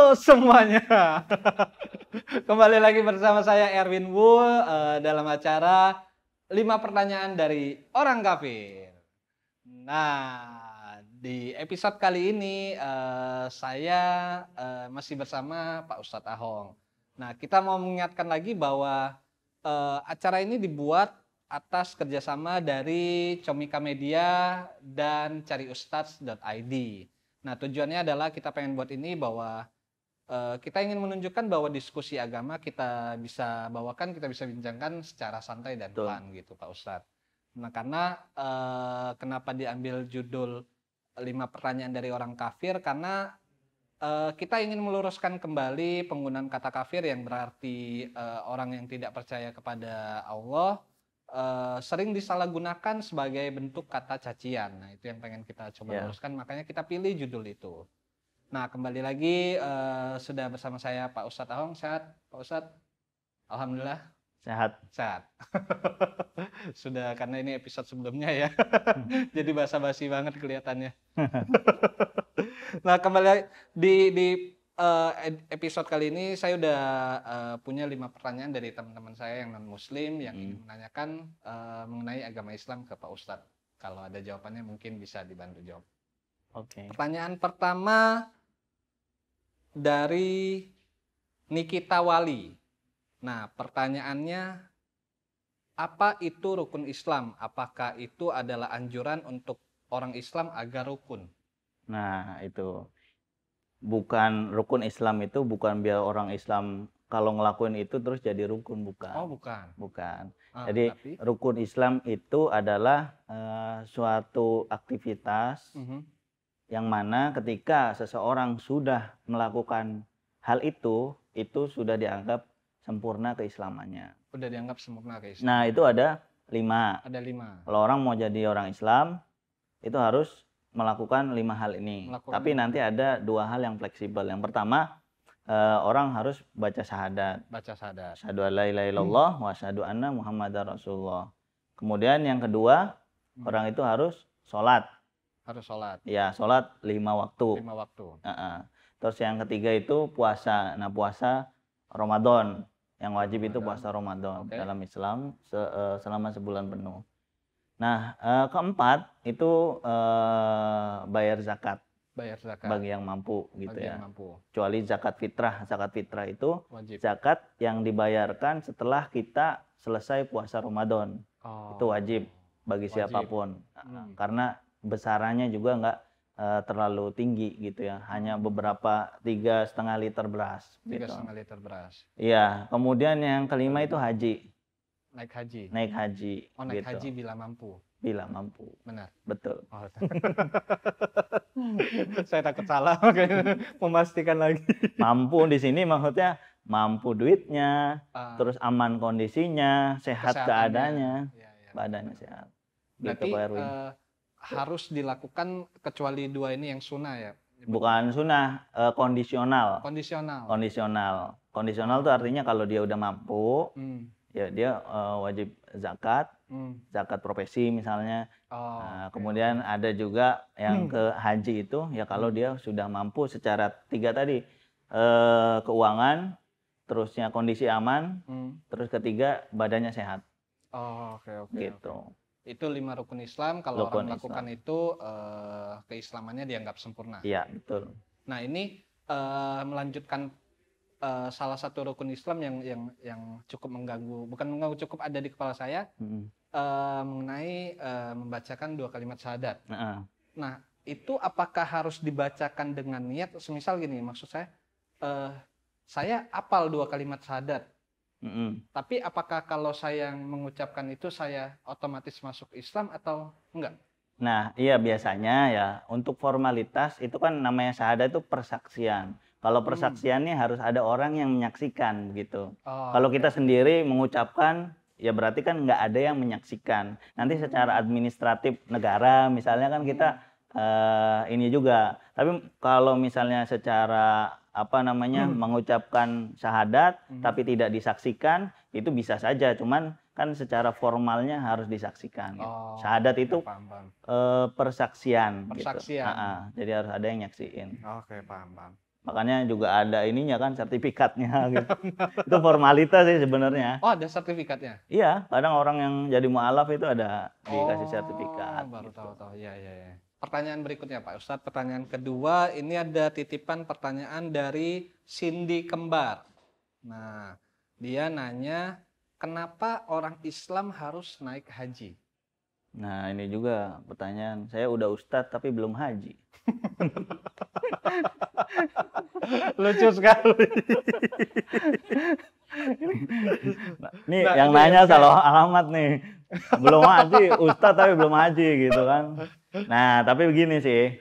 Halo semuanya. Kembali lagi bersama saya Erwin Wu dalam acara 5 pertanyaan dari orang kafir. Nah, di episode kali ini saya masih bersama Pak Ustadz Ahong. Nah, kita mau mengingatkan lagi bahwa acara ini dibuat atas kerjasama dari Comika Media dan cariustadz.id. Nah, tujuannya adalah kita pengen buat ini bahwa kita ingin menunjukkan bahwa diskusi agama kita bisa bawakan, kita bisa bincangkan secara santai dan fun gitu, Pak Ustadz. Nah, karena kenapa diambil judul 5 pertanyaan dari orang kafir, karena kita ingin meluruskan kembali penggunaan kata kafir yang berarti orang yang tidak percaya kepada Allah sering disalahgunakan sebagai bentuk kata cacian. Nah, itu yang pengen kita coba luruskan, makanya kita pilih judul itu. Nah, kembali lagi sudah bersama saya Pak Ustadz Ahong. Sehat, Pak Ustadz? Alhamdulillah. Sehat. Sudah, karena ini episode sebelumnya ya. Jadi basa-basi banget kelihatannya. Nah, kembali di episode kali ini saya udah punya 5 pertanyaan dari teman-teman saya yang non-muslim yang ingin menanyakan mengenai agama Islam ke Pak Ustadz. Kalau ada jawabannya mungkin bisa dibantu jawab. Oke. Pertanyaan pertama dari Nikita Wali. Nah, pertanyaannya, apa itu rukun Islam? Apakah itu adalah anjuran untuk orang Islam agar rukun? Nah, itu bukan rukun Islam, itu bukan biar orang Islam kalau ngelakuin itu terus jadi rukun, bukan. Oh, bukan. Jadi tapi rukun Islam itu adalah suatu aktivitas yang mana ketika seseorang sudah melakukan hal itu sudah dianggap sempurna keislamannya. Udah dianggap sempurna keislaman. Nah, itu ada 5. Ada 5. Kalau orang mau jadi orang Islam, itu harus melakukan 5 hal ini. Tapi nanti ada 2 hal yang fleksibel. Yang pertama, orang harus baca syahadat. Asyhadu an la ilaha illallah wa asyhadu anna Muhammadar Rasulullah. Kemudian yang kedua, orang itu harus sholat. Ya, sholat 5 waktu. Terus yang ketiga itu puasa. Nah, puasa Ramadan. Yang wajib itu puasa Ramadan dalam Islam selama sebulan penuh. Nah, keempat itu bayar zakat bagi yang mampu gitu ya. Kecuali zakat fitrah. Zakat fitrah itu wajib. Zakat yang dibayarkan setelah kita selesai puasa Ramadan. Itu wajib bagi siapapun. Karena besarannya juga nggak terlalu tinggi gitu ya. Hanya beberapa 3,5 liter beras. 3,5 liter beras. Iya. Kemudian yang kelima itu haji. Naik haji. Oh, naik gitu. haji bila mampu. Benar. Betul. Saya takut salah, memastikan lagi. Mampu di sini maksudnya mampu duitnya, terus aman kondisinya, sehat keadaannya, badannya sehat. Berarti gitu, harus dilakukan kecuali 2 ini yang sunnah ya? Bukan sunnah, kondisional. Kondisional itu artinya kalau dia udah mampu, ya dia wajib zakat, zakat profesi misalnya. Kemudian ada juga yang ke haji itu ya kalau dia sudah mampu secara 3 tadi, keuangan, terusnya kondisi aman, terus ketiga badannya sehat. Gitu. Itu 5 rukun Islam. Kalau orang melakukan itu keislamannya dianggap sempurna. Iya, betul. Nah, ini melanjutkan salah satu rukun Islam yang cukup mengganggu, bukan mengganggu, cukup ada di kepala saya, mengenai membacakan 2 kalimat syahadat. Nah, itu apakah harus dibacakan dengan niat? Semisal gini, maksud saya hafal 2 kalimat syahadat. Tapi apakah kalau saya mengucapkan itu saya otomatis masuk Islam atau enggak? Nah, iya biasanya ya untuk formalitas itu kan namanya syahadat itu persaksian. Kalau persaksiannya harus ada orang yang menyaksikan gitu. Kalau kita sendiri mengucapkan ya berarti kan nggak ada yang menyaksikan. Nanti secara administratif negara misalnya kan kita ini juga. Tapi kalau misalnya secara mengucapkan syahadat tapi tidak disaksikan itu bisa saja. Cuman kan secara formalnya harus disaksikan. Gitu. Syahadat itu persaksian. Gitu. Jadi harus ada yang nyaksiin. Oke, paham. Makanya juga ada ininya kan, sertifikatnya gitu. Itu formalitas sih sebenarnya. Oh, ada sertifikatnya? Iya, kadang orang yang jadi mu'alaf itu ada dikasih sertifikat. Baru gitu. tahu. Iya. Pertanyaan berikutnya Pak Ustadz, pertanyaan kedua, ini ada titipan pertanyaan dari Cindy Kembar. Nah, dia nanya, kenapa orang Islam harus naik haji? Nah, ini juga pertanyaan. Saya udah ustadz tapi belum haji. Lucu sekali. Nih yang nanya salah alamat nih. Belum haji, ustadz tapi belum haji gitu kan. Nah, tapi begini sih.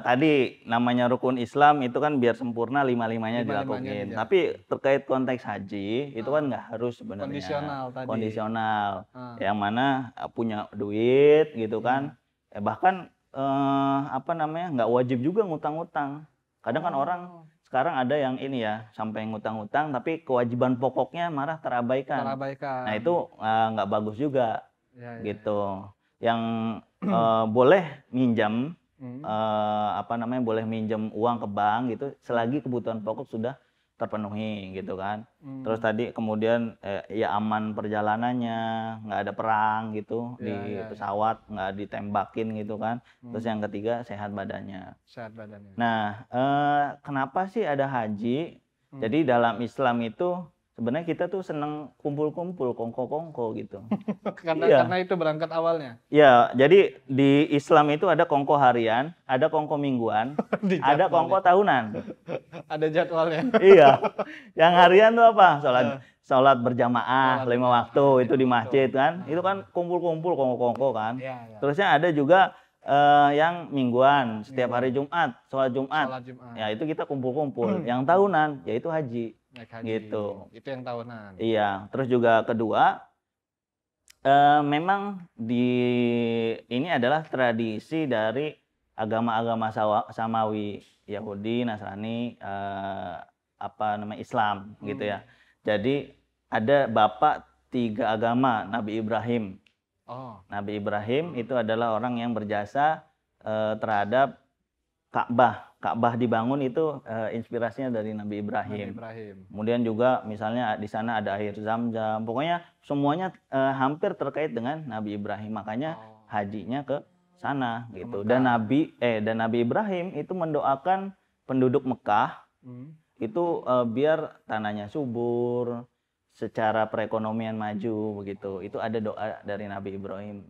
Tadi namanya rukun Islam itu kan biar sempurna lima-limanya dilakuin. Tapi terkait konteks haji itu kan nggak harus sebenarnya. Kondisional tadi. Kondisional. Yang mana punya duit gitu kan. Bahkan nggak wajib juga ngutang-ngutang. Kadang kan orang sekarang ada yang ini ya, sampai ngutang-ngutang tapi kewajiban pokoknya malah terabaikan. Nah itu nggak bagus juga gitu. Yang boleh minjam boleh minjam uang ke bank gitu selagi kebutuhan pokok sudah terpenuhi gitu kan. Terus tadi kemudian ya aman perjalanannya, nggak ada perang gitu di pesawat, nggak ditembakin gitu kan. Terus yang ketiga sehat badannya. Nah, kenapa sih ada haji? Jadi dalam Islam itu sebenarnya kita tuh seneng kumpul-kumpul, kongko-kongko gitu. Karena itu berangkat awalnya. Ya, jadi di Islam itu ada kongko harian, ada kongko mingguan, ada kongko tahunan. Ada jadwalnya. Iya. Yang harian tuh apa? Sholat berjamaah 5 waktu itu di masjid kan. Itu kan kumpul-kumpul kongko-kongko kan. Terusnya ada juga yang mingguan, setiap hari Jumat, sholat Jumat. Ya itu kita kumpul-kumpul. Yang tahunan yaitu haji. Gitu. Itu yang tahunan. Iya. Terus juga kedua, memang ini adalah tradisi dari agama-agama samawi, Yahudi, Nasrani, Islam gitu ya. Jadi ada bapak 3 agama, Nabi Ibrahim. Nabi Ibrahim itu adalah orang yang berjasa terhadap Ka'bah. Ka'bah dibangun itu inspirasinya dari Nabi Ibrahim. Kemudian juga misalnya di sana ada air Zam-Zam. Pokoknya semuanya hampir terkait dengan Nabi Ibrahim. Makanya hajinya ke sana gitu. Dan Nabi Ibrahim itu mendoakan penduduk Mekah itu biar tanahnya subur, secara perekonomian maju begitu. Itu ada doa dari Nabi Ibrahim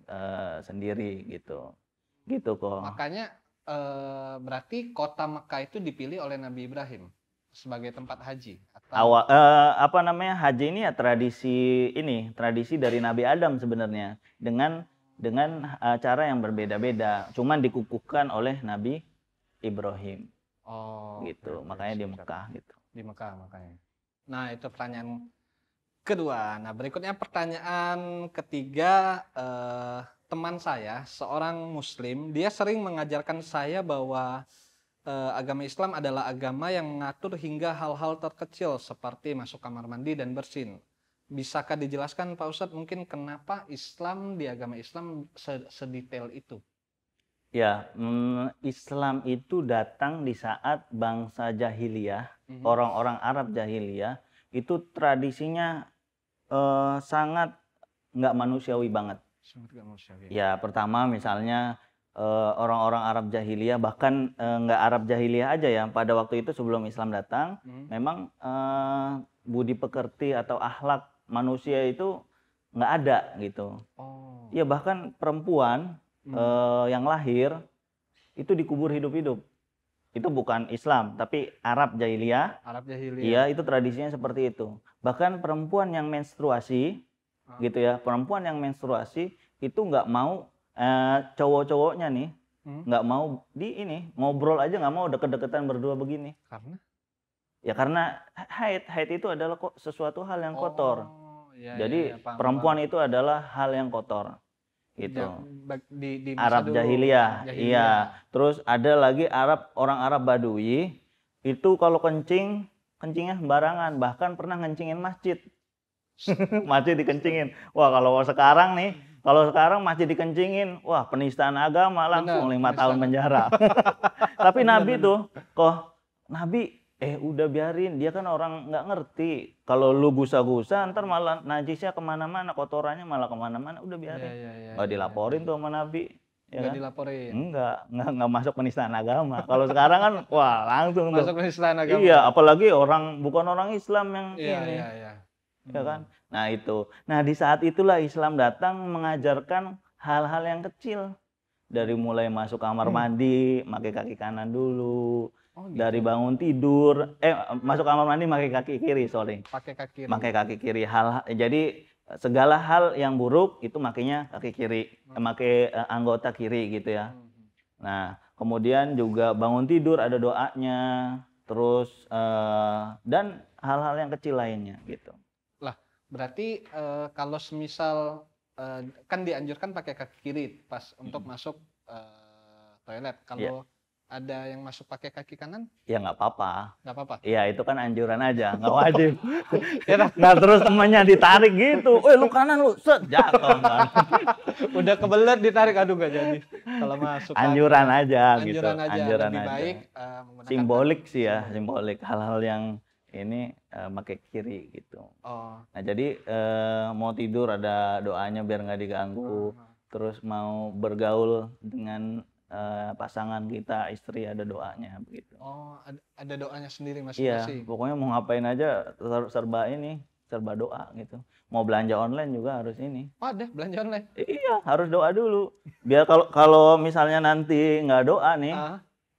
sendiri gitu. Gitu kok. Makanya berarti kota Mekah itu dipilih oleh Nabi Ibrahim sebagai tempat haji. Haji ini ya tradisi dari Nabi Adam sebenarnya dengan cara yang berbeda-beda. Cuman dikukuhkan oleh Nabi Ibrahim. Gitu. Makanya di Mekah gitu. Di Mekah makanya. Nah, itu pertanyaan kedua. Nah, berikutnya pertanyaan ketiga, teman saya, seorang Muslim, dia sering mengajarkan saya bahwa agama Islam adalah agama yang mengatur hingga hal-hal terkecil seperti masuk kamar mandi dan bersin. Bisakah dijelaskan Pak Ustadz mungkin kenapa Islam di agama Islam sedetail itu? Ya, Islam itu datang di saat bangsa jahiliyah, orang-orang Arab jahiliyah, itu tradisinya sangat nggak manusiawi banget. Ya, pertama misalnya orang-orang Arab jahiliyah, bahkan nggak Arab jahiliyah aja ya, pada waktu itu sebelum Islam datang, memang budi pekerti atau akhlak manusia itu nggak ada gitu. Ya, bahkan perempuan yang lahir itu dikubur hidup-hidup. Itu bukan Islam, tapi Arab jahiliyah. Iya, itu tradisinya seperti itu. Bahkan perempuan yang menstruasi, gitu ya, perempuan yang menstruasi itu nggak mau cowok-cowoknya nih, nggak mau ngobrol aja nggak mau, deket-deketan berdua begini. Karena? Ya karena haid itu adalah sesuatu hal yang kotor. Jadi perempuan itu adalah hal yang kotor. Gitu. Di Arab jahiliyah. Iya. Terus ada lagi orang Arab Badui itu kalau kencingnya sembarangan, bahkan pernah ngencingin masjid. Masjid dikencingin. Wah, kalau sekarang masjid dikencingin, wah penistaan agama langsung 5 tahun penjara. Tapi Nabi tuh Nabi, udah biarin, dia kan orang nggak ngerti. Kalau lu gusa-gusa, ntar malah najisnya kemana-mana, kotorannya malah kemana-mana, udah biarin. Nggak dilaporin tuh sama Nabi. Ya nggak kan? dilaporin? Nggak masuk penistaan agama. Kalau sekarang kan, wah langsung masuk penistaan agama. Iya, apalagi bukan orang Islam yang ini. Iya. Ya kan? Nah itu. Nah di saat itulah Islam datang mengajarkan hal-hal yang kecil. Dari mulai masuk kamar mandi, pakai kaki kanan dulu. Gitu. Dari bangun tidur, masuk kamar mandi pakai kaki kiri, sorry. Pakai kaki kiri. Pakai kaki kiri. Jadi segala hal yang buruk itu makanya kaki kiri, pakai anggota kiri gitu ya. Nah, kemudian juga bangun tidur ada doanya, terus dan hal-hal yang kecil lainnya gitu. Lah, berarti kalau semisal kan dianjurkan pakai kaki kiri pas untuk masuk toilet. Kalau ada yang masuk pakai kaki kanan? Ya nggak apa-apa. Nggak apa-apa? Iya, itu kan anjuran aja, nggak wajib. Nah terus temannya ditarik gitu, lu kanan lu, set, jatuh kan. Udah kebelet ditarik, aduh nggak jadi. Kalau masuk anjuran aja gitu. Anjuran lebih baik menggunakan simbolik sih ya, simbolik. Hal-hal yang ini pakai kiri gitu. Nah jadi mau tidur ada doanya biar nggak diganggu. Terus mau bergaul dengan pasangan kita, istri, ada doanya begitu. Ada doanya sendiri masing-masing. Iya, pokoknya mau ngapain aja serba doa gitu. Mau belanja online juga harus ini. Ada belanja online? Iya, harus doa dulu. Biar kalau misalnya nanti nggak doa nih,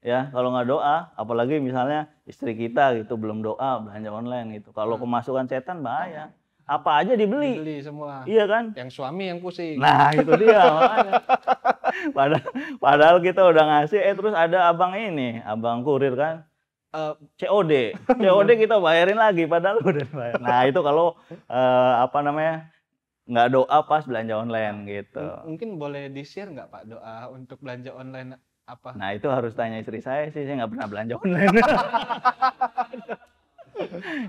ya kalau nggak doa, apalagi misalnya istri kita gitu belum doa belanja online gitu. Kalau kemasukan setan bahaya. Apa aja dibeli. Dibeli semua. Iya kan? Yang suami yang pusing. Nah, itu dia makanya. Padahal kita udah ngasih, terus ada abang kurir kan. COD kita bayarin lagi padahal udah bayar. Nah, itu kalau nggak doa pas belanja online gitu. Mungkin boleh di-share nggak Pak doa untuk belanja online apa? Nah, itu harus tanya istri saya sih, saya nggak pernah belanja online.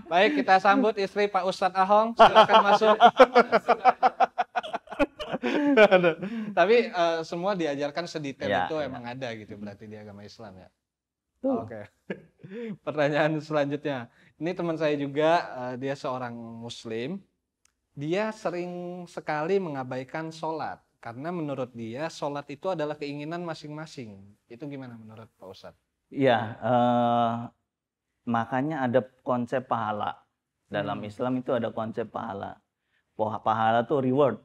Baik, kita sambut istri Pak Ustadz Ahong. Silakan masuk. Tapi semua diajarkan sedetail itu emang ada gitu berarti di agama Islam ya. Oke. Pertanyaan selanjutnya. Ini teman saya juga, dia seorang Muslim. Dia sering sekali mengabaikan sholat karena menurut dia sholat itu adalah keinginan masing-masing. Itu gimana menurut Pak Ustadz? Iya. Makanya ada konsep pahala. Dalam Islam itu ada konsep pahala. Pahala tuh reward.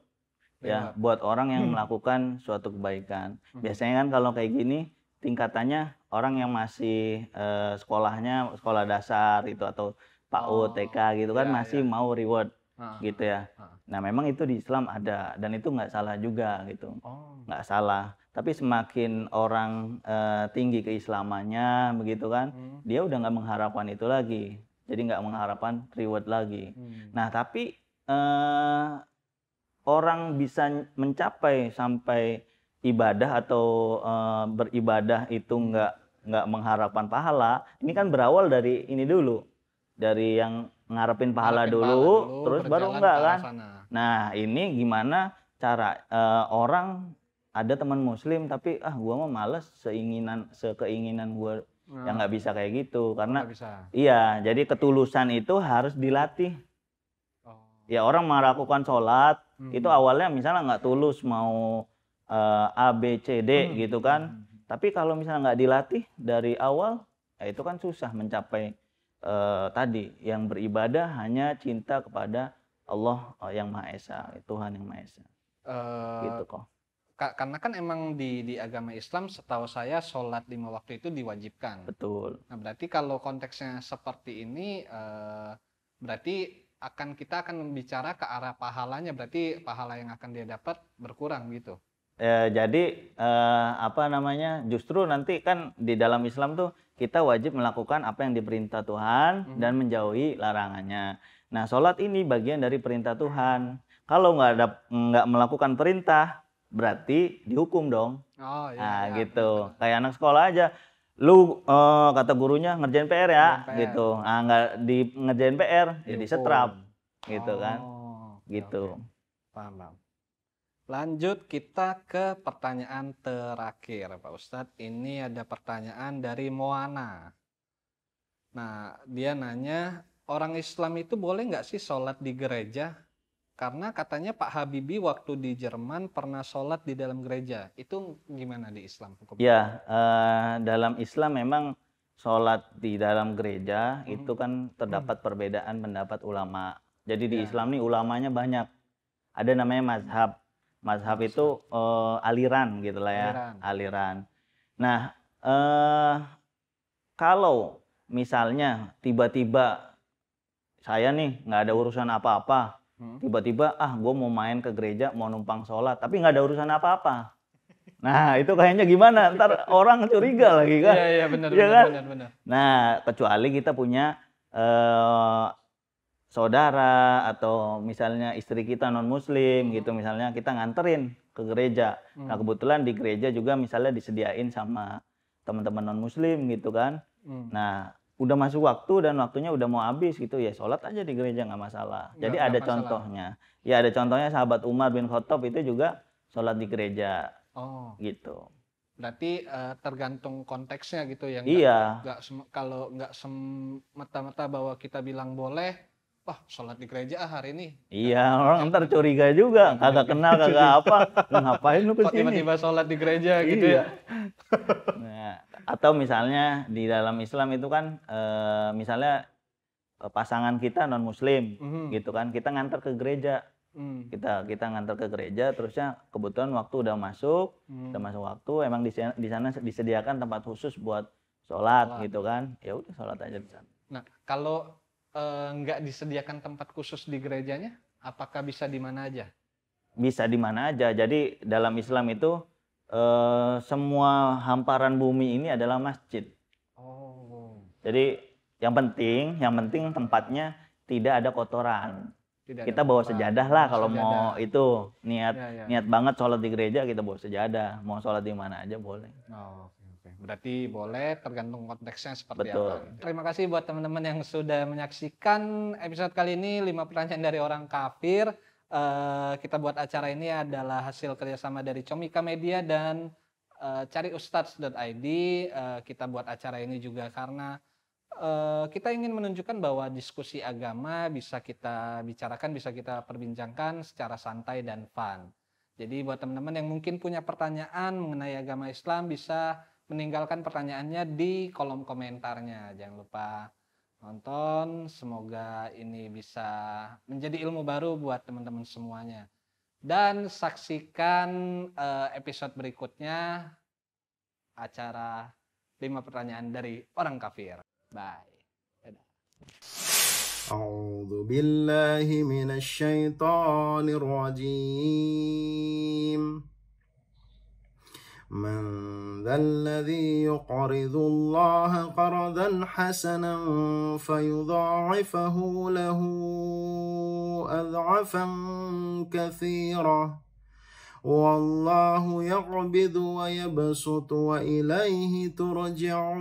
Ya, buat orang yang melakukan suatu kebaikan. Biasanya kan kalau kayak gini tingkatannya orang yang masih sekolahnya sekolah dasar itu atau PAUD, TK gitu kan masih mau reward gitu ya. Nah, memang itu di Islam ada dan itu nggak salah juga gitu. Nggak salah. Tapi semakin orang tinggi keislamannya begitu kan, dia udah nggak mengharapkan itu lagi. Jadi nggak mengharapkan reward lagi. Nah, tapi orang bisa mencapai sampai ibadah atau beribadah itu nggak mengharapkan pahala. Ini kan berawal dari ini dulu, dari yang ngarepin pahala dulu, terus baru enggak kan. Nah, ini gimana cara orang ada teman muslim tapi gua mah males sekeinginan gua yang nggak bisa kayak gitu karena iya, jadi ketulusan itu harus dilatih. Ya orang melakukan sholat itu awalnya misalnya nggak tulus mau A, B, C, D gitu kan. Tapi kalau misalnya nggak dilatih dari awal, itu kan susah mencapai tadi yang beribadah hanya cinta kepada Allah yang Maha Esa, Tuhan yang Maha Esa. Gitu kok. Karena kan emang di agama Islam setahu saya sholat 5 waktu itu diwajibkan. Betul. Nah berarti kalau konteksnya seperti ini berarti kita akan bicara ke arah pahalanya, berarti pahala yang akan dia dapat berkurang gitu. Jadi justru nanti kan di dalam Islam tuh kita wajib melakukan apa yang diperintah Tuhan dan menjauhi larangannya. Nah, sholat ini bagian dari perintah Tuhan. Kalau nggak melakukan perintah, berarti dihukum dong. Gitu. Benar. Kayak anak sekolah aja. Lu kata gurunya ngerjain PR ya, gitu. Nggak ngerjain PR, jadi setrap, gitu kan. Gitu. Okay. Paham. Lanjut kita ke pertanyaan terakhir, Pak Ustadz. Ini ada pertanyaan dari Moana. Nah, dia nanya, orang Islam itu boleh nggak sih sholat di gereja? Karena katanya Pak Habibie waktu di Jerman pernah sholat di dalam gereja. Itu gimana di Islam hukumnya? Ya, dalam Islam memang sholat di dalam gereja itu kan terdapat perbedaan pendapat ulama. Jadi di Islam nih ulamanya banyak. Ada namanya mazhab. Mazhab itu aliran gitu lah ya. Aliran. Nah, kalau misalnya tiba-tiba saya nih nggak ada urusan apa-apa, tiba-tiba gue mau main ke gereja, mau numpang sholat, tapi nggak ada urusan apa-apa. Nah, itu kayaknya gimana? Ntar orang curiga lagi kan? Iya, benar, ya kan? benar. Nah, kecuali kita punya saudara atau misalnya istri kita non muslim gitu, misalnya kita nganterin ke gereja. Nah, kebetulan di gereja juga misalnya disediain sama teman-teman non muslim gitu kan. Nah, udah masuk waktu dan waktunya udah mau habis gitu ya, sholat aja di gereja nggak masalah. Jadi ada contohnya. Ya ada contohnya, sahabat Umar bin Khattab itu juga sholat di gereja. Gitu. Berarti tergantung konteksnya gitu ya. Iya. Kalau nggak semata-mata bahwa kita bilang boleh, wah sholat di gereja hari ini. Iya, orang ntar curiga juga, kagak kenal, kagak apa, ngapain lu kesini? Tiba-tiba sholat di gereja gitu ya. Nah, atau misalnya di dalam Islam itu kan, misalnya pasangan kita non Muslim, gitu kan, kita ngantar ke gereja, kita ngantar ke gereja, terusnya kebetulan waktu udah masuk waktu, emang di sana disediakan tempat khusus buat sholat gitu kan, ya udah sholat aja di sana. Nah, kalau nggak disediakan tempat khusus di gerejanya, apakah bisa di mana aja? Bisa di mana aja. Jadi dalam Islam itu semua hamparan bumi ini adalah masjid. Jadi yang penting tempatnya tidak ada kotoran. Kita bawa sejadah lah kalau mau itu niat banget sholat di gereja, kita bawa sejadah. Mau sholat di mana aja boleh. Berarti boleh, tergantung konteksnya seperti apa. Terima kasih buat teman-teman yang sudah menyaksikan episode kali ini 5 pertanyaan dari orang kafir. Kita buat acara ini adalah hasil kerjasama dari Comika Media dan cariustadz.id. Kita buat acara ini juga karena kita ingin menunjukkan bahwa diskusi agama bisa kita bicarakan, bisa kita perbincangkan secara santai dan fun. Jadi buat teman-teman yang mungkin punya pertanyaan mengenai agama Islam, bisa meninggalkan pertanyaannya di kolom komentarnya. Jangan lupa nonton, semoga ini bisa menjadi ilmu baru buat teman-teman semuanya. Dan saksikan episode berikutnya, acara 5 pertanyaan dari orang kafir. Bye. A'udzu billahi minasy syaithanir rajim. من ذا الذي يقرض الله قرضا حسنا فيضاعفه له أضعافا كثيرة والله يقبض ويبسط وإليه ترجعون